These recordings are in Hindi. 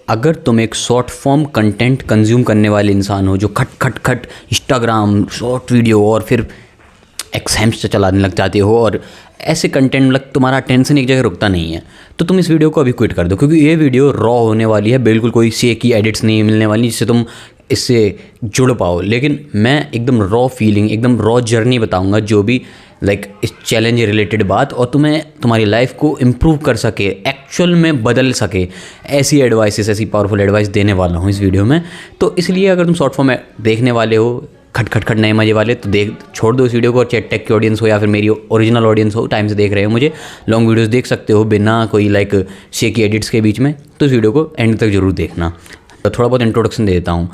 अगर तुम एक शॉर्ट फॉर्म कंटेंट कंज्यूम करने वाले इंसान हो जो खट खट खट इंस्टाग्राम शॉर्ट वीडियो और फिर एक्सहैम्स से चलाने लग जाते हो और ऐसे कंटेंट मतलब तुम्हारा अटेंशन एक जगह रुकता नहीं है, तो तुम इस वीडियो को अभी क्विट कर दो, क्योंकि ये वीडियो रॉ होने वाली है, बिल्कुल कोई शेकी एडिट्स नहीं मिलने वाली जिससे तुम इससे जुड़ पाओ। लेकिन मैं एकदम रॉ फीलिंग, एकदम रॉ जर्नी बताऊंगा, जो भी इस चैलेंज रिलेटेड बात, और तुम्हें तुम्हारी लाइफ को इम्प्रूव कर सके, एक्चुअल में बदल सके, ऐसी एडवाइसेस, ऐसी पावरफुल एडवाइस देने वाला हूँ इस वीडियो में। तो इसलिए अगर तुम शॉर्ट फॉर्म देखने वाले हो खट खट खट नए मजे वाले, तो छोड़ दो इस वीडियो को। और चैट टेक की ऑडियंस हो या फिर मेरी ओरिजिनल ऑडियंस हो, टाइम से देख रहे हो मुझे, लॉन्ग वीडियोस देख सकते हो बिना कोई शेकी एडिट्स के बीच में, तो इस वीडियो को एंड तक जरूर देखना। तो थोड़ा बहुत इंट्रोडक्शन दे देता हूँ।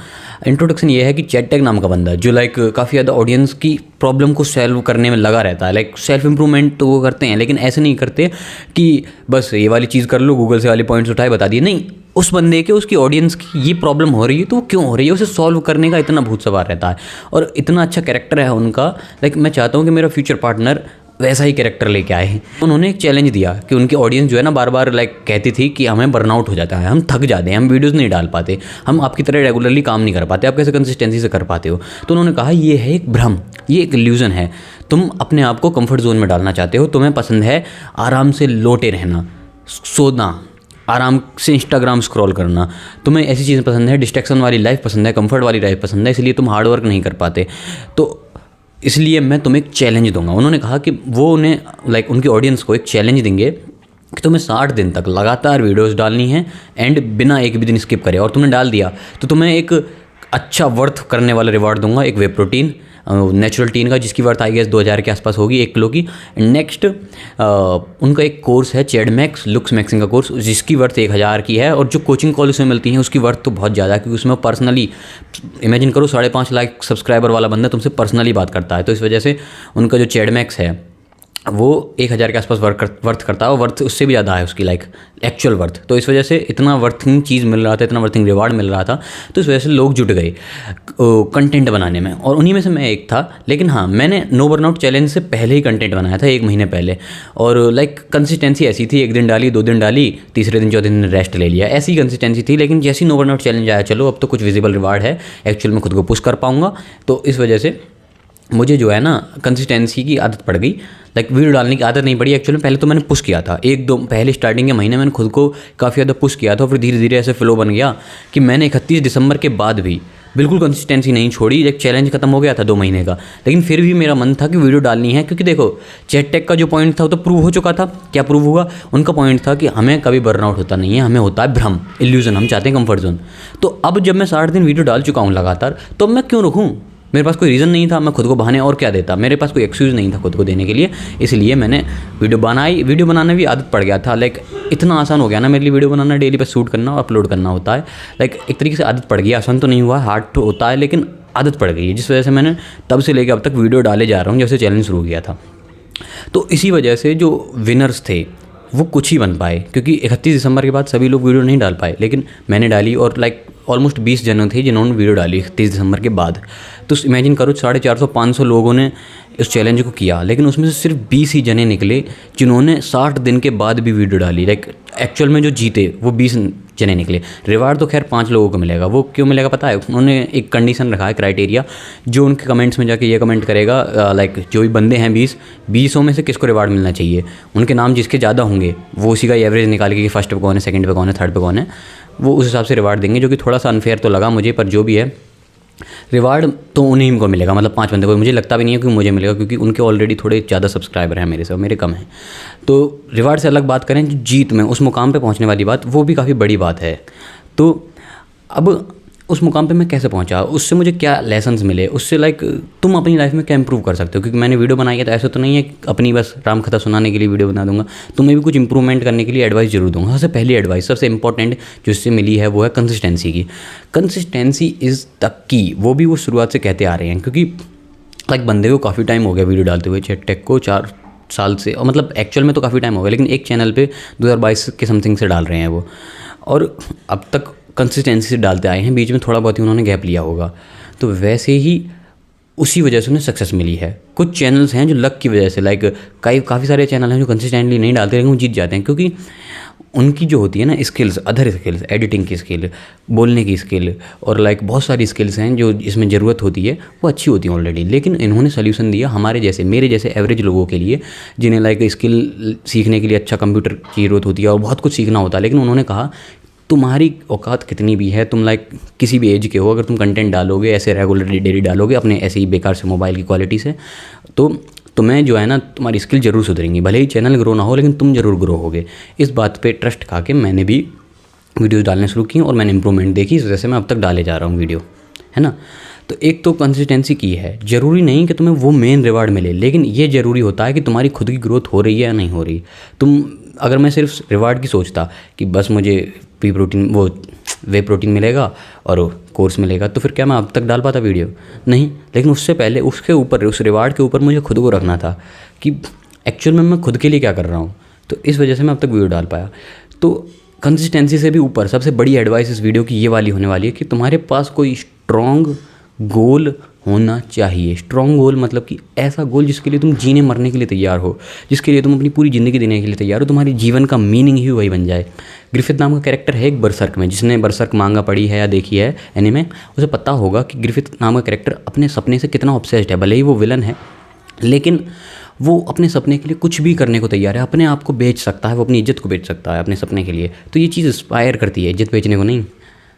इंट्रोडक्शन ये है कि चैट टेक नाम का बंदा जो काफ़ी ज़्यादा ऑडियंस की प्रॉब्लम को सॉल्व करने में लगा रहता है। सेल्फ इंप्रूवमेंट तो वो करते हैं, लेकिन ऐसे नहीं करते कि बस ये वाली चीज़ कर लो, गूगल से वाले पॉइंट्स उठाए बता दिए। नहीं, उस बंदे के, उसकी ऑडियंस की ये प्रॉब्लम हो रही है तो वो क्यों हो रही है, उसे सॉल्व करने का इतना भूत सवार रहता है और इतना अच्छा कैरेक्टर है उनका। मैं चाहता हूँ कि मेरा फ्यूचर पार्टनर वैसा ही कैरेक्टर लेके आए। उन्होंने एक चैलेंज दिया कि उनकी ऑडियंस जो है ना बार बार कहती थी कि हमें बर्नआउट हो जाता है, हम थक जाते हैं, हम वीडियोस नहीं डाल पाते, हम आपकी तरह रेगुलरली काम नहीं कर पाते, आप कैसे कंसिस्टेंसी से कर पाते हो। तो उन्होंने कहा ये है एक भ्रम, ये एक इल्यूज़न है। तुम अपने आप को कंफर्ट जोन में डालना चाहते हो, तुम्हें पसंद है आराम से लोटे रहना, सोना, आराम से इंस्टाग्राम स्क्रॉल करना, तुम्हें ऐसी चीज़ें पसंद है, डिस्ट्रैक्शन वाली लाइफ पसंद है, कंफर्ट वाली लाइफ पसंद है, इसलिए तुम हार्ड वर्क नहीं कर पाते। तो इसलिए मैं तुम्हें एक चैलेंज दूंगा। उन्होंने कहा कि वो उन्हें उनकी ऑडियंस को एक चैलेंज देंगे कि तुम्हें 60 दिन तक लगातार वीडियोस डालनी है एंड बिना एक भी दिन स्किप करे, और तुमने डाल दिया तो तुम्हें एक अच्छा वर्थ करने वाला रिवार्ड दूंगा, एक वे प्रोटीन, नेचुरल टीन का, जिसकी वर्थ आई गेस 2000 के आसपास होगी 1 किलो की। नेक्स्ट उनका एक कोर्स है चैड मैक्स लुक्स मैक्सिंग का कोर्स, जिसकी वर्थ 1000 की है, और जो कोचिंग कॉलेज में मिलती हैं उसकी वर्थ तो बहुत ज़्यादा है, क्योंकि उसमें पर्सनली इमेजिन करो 5.5 लाख सब्सक्राइबर वाला बंदा तुमसे पर्सनली बात करता है। तो इस वजह से उनका जो चैड मैक्स है वो 1000 के आसपास वर्थ करता है, और वर्थ उससे भी ज़्यादा है उसकी एक्चुअल वर्थ। तो इस वजह से इतना वर्थिंग चीज़ मिल रहा था, इतना वर्थिंग रिवार्ड मिल रहा था, तो इस वजह से लोग जुट गए कंटेंट बनाने में, और उन्हीं में से मैं एक था। लेकिन हाँ, मैंने नो बर्नआउट चैलेंज से पहले ही कंटेंट बनाया था, 1 महीने पहले, और कंसिस्टेंसी ऐसी थी, 1 दिन डाली, 2 दिन डाली, तीसरे दिन 4 दिन रेस्ट ले लिया, ऐसी कंसिस्टेंसी थी। लेकिन जैसे ही नो बर्नआउट चैलेंज आया, चलो अब तो कुछ विजिबल रिवार्ड है, एक्चुअल में खुद को पुश कर पाऊँगा, तो इस वजह से मुझे जो है ना कंसिस्टेंसी की आदत पड़ गई। वीडियो डालने की आदत नहीं पड़ी एक्चुअली, पहले तो मैंने पुश किया था, 1-2 पहले स्टार्टिंग के महीने मैंने खुद को काफ़ी ज़्यादा पुश किया था, फिर धीरे धीरे ऐसे फ्लो बन गया कि मैंने 31 दिसंबर के बाद भी बिल्कुल कंसिस्टेंसी नहीं छोड़ी। एक चैलेंज खत्म हो गया था 2 महीने का, लेकिन फिर भी मेरा मन था कि वीडियो डालनी है, क्योंकि देखो चैट टेक का जो पॉइंट था वो तो प्रूव हो चुका था। क्या प्रूव हुआ? उनका पॉइंट था कि हमें कभी बर्नआउट होता नहीं है, हमें होता है भ्रम, इल्यूजन, हम चाहते हैं कंफर्ट जोन। तो अब जब मैं 60 दिन वीडियो डाल चुका हूँ लगातार, तो मैं क्यों रुकूँ? मेरे पास कोई रीज़न नहीं था, मैं खुद को बहाने और क्या देता, मेरे पास कोई एक्सक्यूज़ नहीं था खुद को देने के लिए। इसलिए मैंने वीडियो बनाई, वीडियो बनाने भी आदत पड़ गया था। इतना आसान हो गया ना मेरे लिए वीडियो बनाना, डेली बस शूट करना और अपलोड करना होता है। एक तरीके से आदत पड़ गई, आसान तो नहीं हुआ, हार्ड तो होता है, लेकिन आदत पड़ गई है, जिस वजह से मैंने तब से लेकर अब तक वीडियो डाले जा रहा हूँ, जब से चैलेंज शुरू किया था। तो इसी वजह से जो विनर्स थे वो कुछ ही बन पाए, क्योंकि 31 दिसंबर के बाद सभी लोग वीडियो नहीं डाल पाए, लेकिन मैंने डाली, और ऑलमोस्ट 20 जने थे जिन्होंने वीडियो डाली 31 दिसंबर के बाद। तो इमेजिन करो 450-500 लोगों ने इस चैलेंज को किया, लेकिन उसमें से सिर्फ 20 ही जने निकले जिन्होंने 60 दिन के बाद भी वीडियो डाली। एक्चुअल में जो जीते वो 20 जने निकले। रिवार्ड तो खैर 5 लोगों को मिलेगा। वो क्यों मिलेगा पता है? उन्होंने एक कंडीशन रखा है, क्राइटेरिया, जो उनके कमेंट्स में जाके ये कमेंट करेगा, जो भी बंदे हैं 20 में से किसको रिवार्ड मिलना चाहिए, उनके नाम जिसके ज़्यादा होंगे वो उसी का एवरेज निकाल के कि फर्स्ट पे कौन है, सेकंड पे कौन है, थर्ड पे कौन है, वो उस हिसाब से रिवार्ड देंगे, जो कि थोड़ा सा अनफेयर तो लगा मुझे, पर जो भी है रिवार्ड तो उन्हीं को मिलेगा, मतलब 5 बंदे को। मुझे लगता भी नहीं है कि मुझे मिलेगा, क्योंकि उनके ऑलरेडी थोड़े ज़्यादा सब्सक्राइबर हैं मेरे से, मेरे कम हैं। तो रिवार्ड से अलग बात करें, जो जीत में उस मुकाम पे पहुंचने वाली बात, वो भी काफ़ी बड़ी बात है। तो अब उस मुकाम पे मैं कैसे पहुंचा, उससे मुझे क्या लेसन्स मिले, उससे तुम अपनी लाइफ में क्या इंप्रूव कर सकते हो, क्योंकि मैंने वीडियो बनाई है तो ऐसा तो नहीं है अपनी बस राम कथा सुनाने के लिए वीडियो बना दूंगा, तुम्हें भी कुछ इंप्रूवमेंट करने के लिए एडवाइस जरूर दूंगा। सबसे पहली एडवाइस, सबसे इंपॉर्टेंट जो इससे मिली है, वो है कंसिस्टेंसी की। कंसिस्टेंसी इज़ द की, वो भी वो शुरुआत से कहते आ रहे हैं, क्योंकि बंदे को काफ़ी टाइम हो गया वीडियो डालते हुए, चैट टेक को 4 साल से, और मतलब एक्चुअल में तो काफ़ी टाइम हो गया, लेकिन एक चैनल पे 2022 के समथिंग से डाल रहे हैं वो, और अब तक कंसिस्टेंसी से डालते आए हैं, बीच में थोड़ा बहुत ही उन्होंने गैप लिया होगा। तो वैसे ही उसी वजह से उन्हें सक्सेस मिली है। कुछ चैनल्स हैं जो लक की वजह से, लाइक काफ़ी सारे चैनल हैं जो कंसिस्टेंटली नहीं डालते लेकिन वो जीत जाते हैं, क्योंकि उनकी जो होती है ना स्किल्स, अदर स्किल्स, एडिटिंग की स्किल, बोलने की स्किल और लाइक बहुत सारी स्किल्स हैं जो इसमें ज़रूरत होती है, वो अच्छी होती हैं ऑलरेडी। लेकिन इन्होंने सोल्यूशन दिया हमारे जैसे, मेरे जैसे एवरेज लोगों के लिए, जिन्हें लाइक स्किल सीखने के लिए अच्छा कंप्यूटर की ज़रूरत होती है और बहुत कुछ सीखना होता है। लेकिन उन्होंने कहा तुम्हारी औकात कितनी भी है, तुम लाइक किसी भी एज के हो, अगर तुम कंटेंट डालोगे ऐसे रेगुलरली डेली डालोगे अपने ऐसे ही बेकार से मोबाइल की क्वालिटी से, तो तुम्हें जो है ना तुम्हारी स्किल ज़रूर सुधरेंगी। भले ही चैनल ग्रो ना हो लेकिन तुम ज़रूर ग्रो होगे। इस बात पे ट्रस्ट खा के मैंने भी वीडियोस डालने शुरू की और मैंने इंप्रूवमेंट देखी, इस वजह से मैं अब तक डाले जा रहा हूँ वीडियो, है ना। तो एक तो कंसिस्टेंसी की है, ज़रूरी नहीं कि तुम्हें वो मेन रिवार्ड मिले, लेकिन ये ज़रूरी होता है कि तुम्हारी खुद की ग्रोथ हो रही है या नहीं हो रही। अगर मैं सिर्फ रिवार्ड की सोचता कि बस मुझे पी प्रोटीन, वो वे प्रोटीन मिलेगा और कोर्स मिलेगा, तो फिर क्या मैं अब तक डाल पाता वीडियो? नहीं। लेकिन उससे पहले उसके ऊपर, उस रिवार्ड के ऊपर मुझे खुद को रखना था कि एक्चुअल में मैं खुद के लिए क्या कर रहा हूँ, तो इस वजह से मैं अब तक वीडियो डाल पाया। तो कंसिस्टेंसी से भी ऊपर सबसे बड़ी एडवाइस इस वीडियो की ये वाली होने वाली है कि तुम्हारे पास कोई स्ट्रॉन्ग गोल होना चाहिए। स्ट्रॉन्ग गोल मतलब कि ऐसा गोल जिसके लिए तुम जीने मरने के लिए तैयार हो, जिसके लिए तुम अपनी पूरी ज़िंदगी देने के लिए तैयार हो, तुम्हारे जीवन का मीनिंग ही वही बन जाए। ग्रिफिथ नाम का कैरेक्टर है एक बरसर्क में, जिसने बरसर्क मांगा पढ़ी है या देखी है एनीमे, उसे पता होगा कि ग्रिफिथ नाम का कैरेक्टर अपने सपने से कितना ऑब्सेस्ड है। भले ही वो विलन है लेकिन वो अपने सपने के लिए कुछ भी करने को तैयार है, अपने आप को बेच सकता है, वो अपनी इज्जत को बेच सकता है अपने सपने के लिए। तो ये चीज़ इंस्पायर करती है, इज्जत बेचने को नहीं,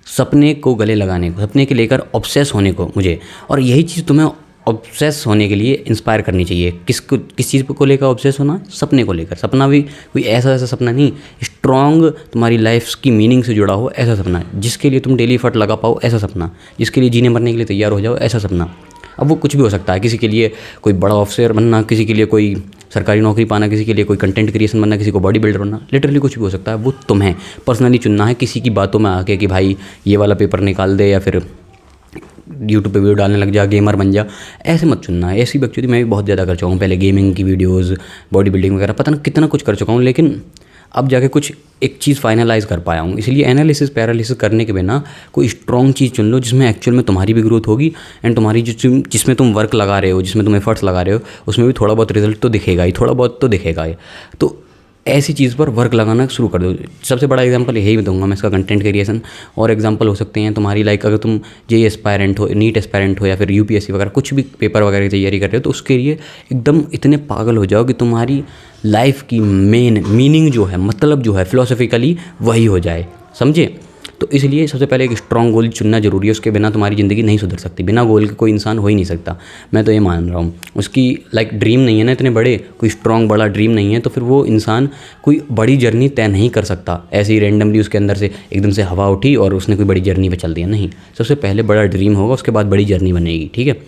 सपने को गले लगाने को, सपने के लेकर ऑब्सेस होने को मुझे। और यही चीज़ तुम्हें ऑब्सेस होने के लिए इंस्पायर करनी चाहिए। किस चीज़ को लेकर ऑब्सेस होना? सपने को लेकर। सपना भी कोई ऐसा सपना नहीं, स्ट्रॉन्ग तुम्हारी लाइफ की मीनिंग से जुड़ा हो ऐसा सपना, जिसके लिए तुम डेली एफर्ट लगा पाओ ऐसा सपना, जिसके लिए जीने मरने के लिए तैयार हो जाओ ऐसा सपना। अब वो कुछ भी हो सकता है, किसी के लिए कोई बड़ा ऑफिसर बनना, किसी के लिए कोई सरकारी नौकरी पाना, किसी के लिए कोई कंटेंट क्रिएशन बनना, किसी को बॉडी बिल्डर बनना, लिटरली कुछ भी हो सकता है। वो तुम्हें पर्सनली चुनना है, किसी की बातों में आके कि भाई ये वाला पेपर निकाल दे या फिर यूट्यूब पे वीडियो डालने लग जा, गेमर बन जा, ऐसे मत चुनना है। ऐसी बकचोदी मैं भी बहुत ज़्यादा कर चुका हूँ, पहले गेमिंग की वीडियोज़, बॉडी बिल्डिंग वगैरह, पता नहीं कितना कुछ कर चुका हूँ, लेकिन अब जाके कुछ एक चीज़ फाइनलाइज़ कर पाया हूँ। इसलिए एनालिसिस पैरालिसिस करने के बिना कोई स्ट्रॉन्ग चीज़ चुन लो जिसमें एक्चुअल में तुम्हारी भी ग्रोथ होगी एंड तुम्हारी जिसमें तुम वर्क लगा रहे हो, जिसमें तुम एफर्ट्स लगा रहे हो, उसमें भी थोड़ा बहुत रिजल्ट तो दिखेगा ही, थोड़ा बहुत तो दिखेगा ही। तो ऐसी चीज़ पर वर्क लगाना शुरू कर दो। सबसे बड़ा एग्जांपल यही दूंगा मैं इसका, कंटेंट क्रिएशन। और एग्जांपल हो सकते हैं तुम्हारी लाइक अगर तुम जेईई एस्पायरेंट हो, नीट एस्पायरेंट हो या फिर यूपीएससी वगैरह कुछ भी पेपर वगैरह की तैयारी कर रहे हो, तो उसके लिए एकदम इतने पागल हो जाओ कि तुम्हारी लाइफ की मेन मीनिंग जो है, मतलब जो है फिलोसफिकली वही हो जाए, समझे। तो इसलिए सबसे पहले एक स्ट्रॉन्ग गोल चुनना जरूरी है। उसके बिना तुम्हारी ज़िंदगी नहीं सुधर सकती। बिना गोल के कोई इंसान हो ही नहीं सकता, मैं तो ये मान रहा हूँ। उसकी लाइक ड्रीम नहीं है ना इतने बड़े, कोई स्ट्रॉन्ग बड़ा ड्रीम नहीं है, तो फिर वो इंसान कोई बड़ी जर्नी तय नहीं कर सकता। ऐसे ही रैंडमली उसके अंदर से एकदम से हवा उठी और उसने कोई बड़ी जर्नी पे चल दिया, नहीं। सबसे पहले बड़ा ड्रीम होगा, उसके बाद बड़ी जर्नी बनेगी, ठीक है।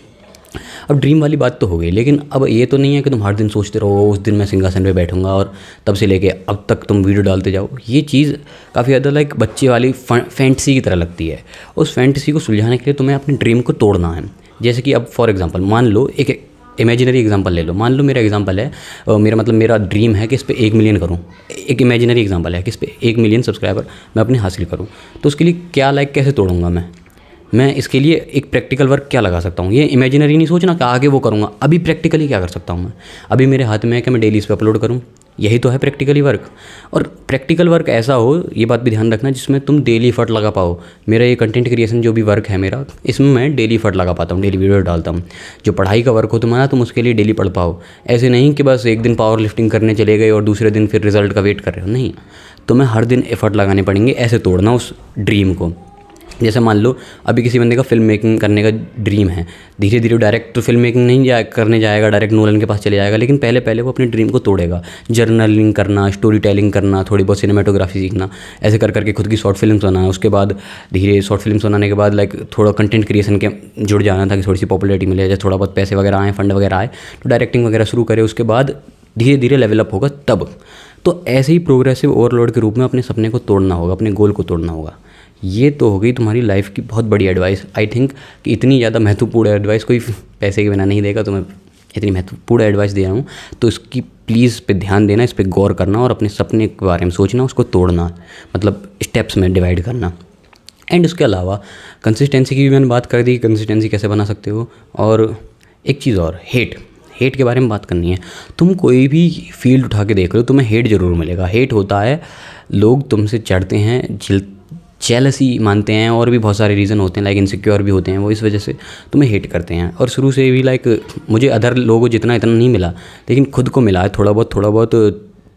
अब ड्रीम वाली बात तो हो गई, लेकिन अब ये तो नहीं है कि तुम हर दिन सोचते रहो उस दिन मैं सिंहासन पे बैठूंगा और तब से लेके अब तक तुम वीडियो डालते जाओ। ये चीज़ काफ़ी ज़्यादा लाइक बच्चे वाली फैंटेसी की तरह लगती है। उस फैंटेसी को सुलझाने के लिए तुम्हें अपने ड्रीम को तोड़ना है। जैसे कि अब फॉर एग्जांपल मान लो, एक इमेजिनरी एग्जांपल ले लो। मान लो मेरा एग्जांपल है, मेरा ड्रीम है कि इस पर 1 मिलियन करूँ। एक इमेजिनरी एग्जांपल है कि इस पर 1 मिलियन सब्सक्राइबर मैं अपने हासिल करूँ। तो उसके लिए क्या लाइक कैसे तोड़ूंगा मैं इसके लिए एक प्रैक्टिकल वर्क क्या लगा सकता हूँ। ये इमेजिनरी नहीं सोचना कि आगे वो करूँगा, अभी प्रैक्टिकली क्या कर सकता हूँ मैं। अभी मेरे हाथ में है कि मैं डेली इस पर अपलोड करूँ, यही तो है प्रैक्टिकली वर्क। और प्रैक्टिकल वर्क ऐसा हो, ये बात भी ध्यान रखना, जिसमें तुम डेली एफर्ट लगा पाओ। मेरा ये कंटेंट क्रिएशन जो भी वर्क है मेरा, इसमें मैं डेली एफर्ट लगा पाता हूँ, डेली वीडियो डालता हूँ। जो पढ़ाई का वर्क हो तुम्हारा, तुम उसके लिए डेली पढ़ पाओ। ऐसे नहीं कि बस एक दिन पावर लिफ्टिंग करने चले गए और दूसरे दिन फिर रिजल्ट का वेट कर रहे हो, नहीं। तुम्हें हर दिन एफर्ट लगाने पड़ेंगे, ऐसे तोड़ना उस ड्रीम को। जैसे मान लो अभी किसी बंदे का फिल्म मेकिंग करने का ड्रीम है, धीरे धीरे डायरेक्ट तो फिल्म मेकिंग नहीं करने जाएगा, डायरेक्ट नोलन के पास चले जाएगा, लेकिन पहले पहले वो अपने ड्रीम को तोड़ेगा। जर्नलिंग करना, स्टोरी टेलिंग करना, थोड़ी बहुत सिनेमेटोग्राफी सीखना, ऐसे कर करके खुद की शॉर्ट फिल्म्स बनाना। उसके बाद धीरे शॉर्ट फिल्म्स बनाने के बाद लाइक थोड़ा कंटेंट क्रिएशन के जुड़ जाना ताकि थोड़ी सी पॉपुलैरिटी मिले, जैसे थोड़ा बहुत पैसे वगैरह आए, फंड वगैरह आए, तो डायरेक्टिंग वगैरह शुरू करे। उसके बाद धीरे धीरे लेवलअप होगा तब। तो ऐसे ही प्रोग्रेसिव ओवरलोड के रूप में अपने सपने को तोड़ना होगा, अपने गोल को तोड़ना होगा। ये तो हो गई तुम्हारी लाइफ की बहुत बड़ी एडवाइस। आई थिंक कि इतनी ज़्यादा महत्वपूर्ण एडवाइस कोई पैसे के बिना नहीं देगा, तो मैं इतनी महत्वपूर्ण एडवाइस दे रहा हूँ, तो इसकी प्लीज़ पे ध्यान देना, इस पर गौर करना और अपने सपने के बारे में सोचना, उसको तोड़ना, मतलब स्टेप्स में डिवाइड करना। एंड उसके अलावा कंसिस्टेंसी की भी मैंने बात कर दी, कंसिस्टेंसी कैसे बना सकते हो। और एक चीज़ और, हेट के बारे में बात करनी है। तुम कोई भी फील्ड उठा के देख रहे हो, तुम्हें हेट ज़रूर मिलेगा। हेट होता है, लोग तुमसे चढ़ते हैं, जेलसी मानते हैं, और भी बहुत सारे रीज़न होते हैं, लाइक इनसिक्योर भी होते हैं वो, इस वजह से तुम्हें हेट करते हैं। और शुरू से भी लाइक मुझे अदर लोगों को जितना इतना नहीं मिला, लेकिन खुद को मिला है थोड़ा बहुत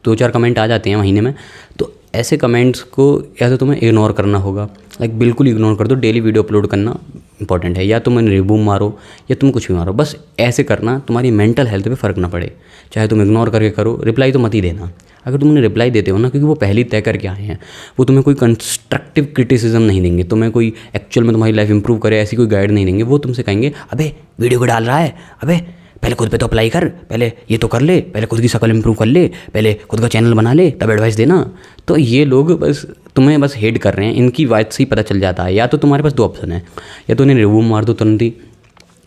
2-4 कमेंट आ जाते हैं महीने में। तो ऐसे कमेंट्स को या तो तुम्हें इग्नोर करना होगा, लाइक बिल्कुल इग्नोर कर दो। डेली वीडियो अपलोड करना इंपॉर्टेंट है, या तुम रिबूम मारो या तुम कुछ भी मारो, बस ऐसे करना तुम्हारी मेंटल हेल्थ पे फ़र्क ना पड़े। चाहे तुम इग्नोर करके करो, रिप्लाई तो मत ही देना। अगर तुम उन्हें रिप्लाई देते हो ना, क्योंकि वो पहले ही तय करके आए हैं, वो तुम्हें कोई कंस्ट्रक्टिव क्रिटिसिज्म नहीं देंगे, तुम्हें कोई एक्चुअल में तुम्हारी लाइफ इंप्रूव करे ऐसी कोई गाइड नहीं देंगे। वो तुमसे कहेंगे अबे वीडियो को डाल रहा है, अबे पहले खुद पे तो अप्लाई कर, पहले ये तो कर ले, पहले खुद की शक्ल इंप्रूव कर ले, पहले खुद का चैनल बना ले, तब एडवाइस देना। तो ये लोग बस तुम्हें बस हेट कर रहे हैं, इनकी बात से ही पता चल जाता है। या तो तुम्हारे पास 2 ऑप्शन है, या तो इन्हें रिव्यू मार दो तुरंत ही,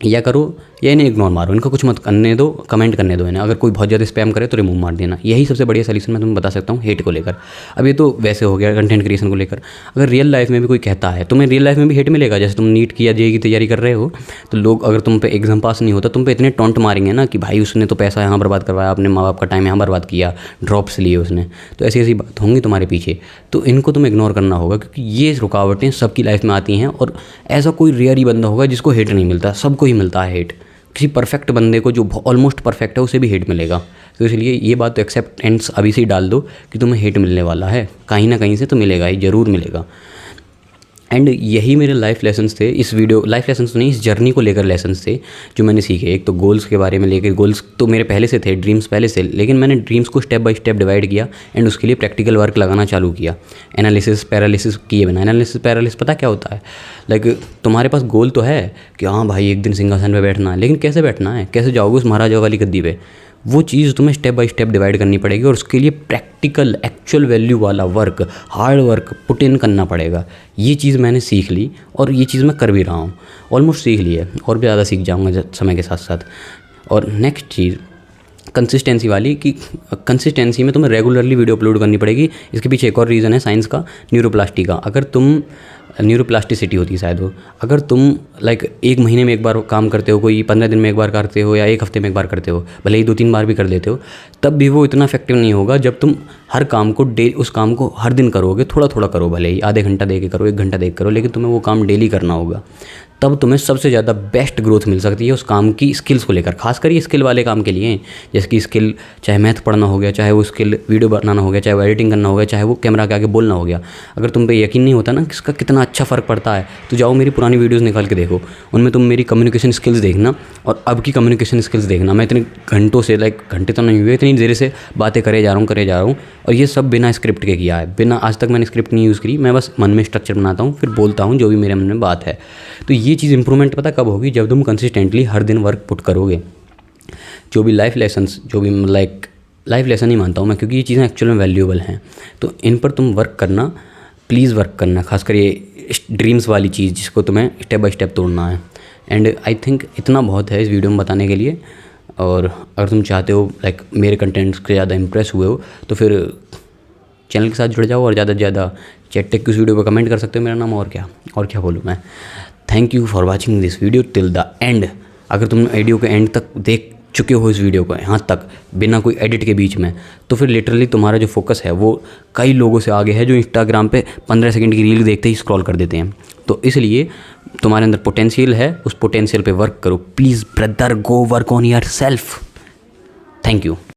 या करो या इन्हें इग्नोर मारो, इनको कुछ मत करने दो, कमेंट करने दो इन्हें। अगर कोई बहुत ज़्यादा स्पैम करे तो रिमूव मार देना। यही सबसे बढ़िया सॉल्यूशन मैं तुम्हें बता सकता हूँ हेट को लेकर। अब ये तो वैसे हो गया कंटेंट क्रिएशन को लेकर। अगर रियल लाइफ में भी कोई कहता है, तुम्हें रियल लाइफ में भी हेट मिलेगा। जैसे तुम नीट की या जेईई की तैयारी कर रहे हो, तो लोग अगर तुम पे एग्जाम पास नहीं होता, तुम पे इतने टॉन्ट मारेंगे ना कि भाई उसने तो पैसा यहाँ बर्बाद करवाया, अपने माँ बाप का टाइम यहाँ बर्बाद किया, ड्रॉप्स लिए उसने, तो ऐसी ऐसी बात होंगी तुम्हारे पीछे। तो इनको तुम्हें इग्नोर करना होगा, क्योंकि ये रुकावटें सबकी लाइफ में आती हैं, और ऐसा कोई रेयर ही बंदा होगा जिसको हेट नहीं मिलता, सबको ही मिलता है हेट। किसी परफेक्ट बंदे को जो ऑलमोस्ट परफेक्ट है उसे भी हेट मिलेगा। तो इसलिए ये बात तो एक्सेप्टेंस अभी से ही डाल दो कि तुम्हें हेट मिलने वाला है, कहीं ना कहीं से तो मिलेगा ही, ज़रूर मिलेगा। एंड यही मेरे लाइफ लेसन्स थे, इस वीडियो लाइफ लेसन्स तो नहीं, इस जर्नी को लेकर लेसन्स थे जो मैंने सीखे। एक तो गोल्स के बारे में लेकर, गोल्स तो मेरे पहले से थे, ड्रीम्स पहले से, लेकिन मैंने ड्रीम्स को स्टेप बाय स्टेप डिवाइड किया एंड उसके लिए प्रैक्टिकल वर्क लगाना चालू किया। एनालिसिस पैरालिसिस किए बिना। एनालिसिस पैरालिसिस पता क्या होता है? लाइक तुम्हारे पास गोल तो है कि हाँ भाई एक दिन सिंहासन पे बैठना है, लेकिन कैसे बैठना है, कैसे जाओगे उस महाराजा वाली गद्दी पे? वो चीज़ तुम्हें स्टेप बाय स्टेप डिवाइड करनी पड़ेगी, और उसके लिए प्रैक्टिकल एक्चुअल वैल्यू वाला work, hard work put in करना पड़ेगा। ये चीज़ मैंने सीख ली, और ये चीज़ मैं कर भी रहा हूँ, ऑलमोस्ट सीख ली है, और भी ज़्यादा सीख जाऊँगा समय के साथ साथ। और नेक्स्ट चीज़ कंसिस्टेंसी वाली, कि कंसिस्टेंसी में तुम्हें रेगुलरली वीडियो अपलोड करनी पड़ेगी। इसके पीछे एक और रीज़न है साइंस का, न्यूरोप्लास्टी का। अगर तुम न्यूरोप्लास्टिसिटी होती है शायद वो, अगर तुम लाइक 1 महीने में एक बार काम करते हो, कोई 15 दिन में एक बार करते हो, या 1 हफ्ते में एक बार करते हो, भले ही 2-3 बार भी कर लेते हो, तब भी वो इतना इफेक्टिव नहीं होगा जब तुम हर काम को उस काम को हर दिन करोगे। थोड़ा थोड़ा करो, भले ही आधे घंटा दे के करो, 1 घंटा दे के करो, लेकिन तुम्हें वो काम डेली करना होगा। तब तुम्हें सबसे ज़्यादा बेस्ट ग्रोथ मिल सकती है उस काम की स्किल्स को लेकर, खासकर ये स्किल वाले काम के लिए, जैसे कि स्किल चाहे मैथ पढ़ना हो गया, चाहे वो स्किल वीडियो बनाना हो गया, चाहे वो एडिटिंग करना हो गया, चाहे वो कैमरा के आगे बोलना हो गया। अगर तुम पे यकीन नहीं होता ना कि इसका कितना अच्छा फ़र्क पड़ता है, तो जाओ मेरी पुरानी वीडियोज़ निकाल के देखो, उनमें तुम मेरी कम्युनिकेशन स्किल्स देखना और अब की कम्युनिकेशन स्किल्स देखना। मैं इतने घंटों से, लाइक घंटे तो नहीं हुए, इतनी देर से बातें करे जा रहा हूँ, और ये सब बिना स्क्रिप्ट के किया है। बिना, आज तक मैंने स्क्रिप्ट नहीं यूज़ करी, मैं बस मन में स्ट्रक्चर बनाता हूँ, फिर बोलता हूँ जो भी मेरे मन में बात है। तो ये चीज़ इंप्रूवमेंट पता कब होगी? जब तुम कंसिस्टेंटली हर दिन वर्क पुट करोगे। जो भी लाइफ लेसन्स, जो भी लाइक लाइफ लेसन ही मानता हूँ मैं, क्योंकि ये चीज़ें एक्चुअल में वैल्यूएबल हैं, तो इन पर तुम वर्क करना, प्लीज़ वर्क करना, खासकर ये ड्रीम्स वाली चीज़ जिसको तुम्हें स्टेप बाय स्टेप तोड़ना है। एंड आई थिंक इतना बहुत है इस वीडियो में बताने के लिए। और अगर तुम चाहते हो लाइक मेरे कंटेंट्स के ज़्यादा इंप्रेस हुए हो, तो फिर चैनल के साथ जुड़ जाओ, और ज़्यादा से ज़्यादा चैट टेक की उस वीडियो पर कमेंट कर सकते हो मेरा नाम। और क्या बोलूँ मैं। Thank you for watching this video till the end. अगर तुम वीडियो के एंड तक देख चुके हो इस वीडियो को यहाँ तक बिना कोई एडिट के बीच में, तो फिर लिटरली तुम्हारा जो फोकस है वो कई लोगों से आगे है जो इंस्टाग्राम पे 15 सेकंड की रील देखते ही स्क्रॉल कर देते हैं। तो इसलिए तुम्हारे अंदर पोटेंशियल है, उस पोटेंशियल पे वर्क करो please brother, go work on your self. Thank you.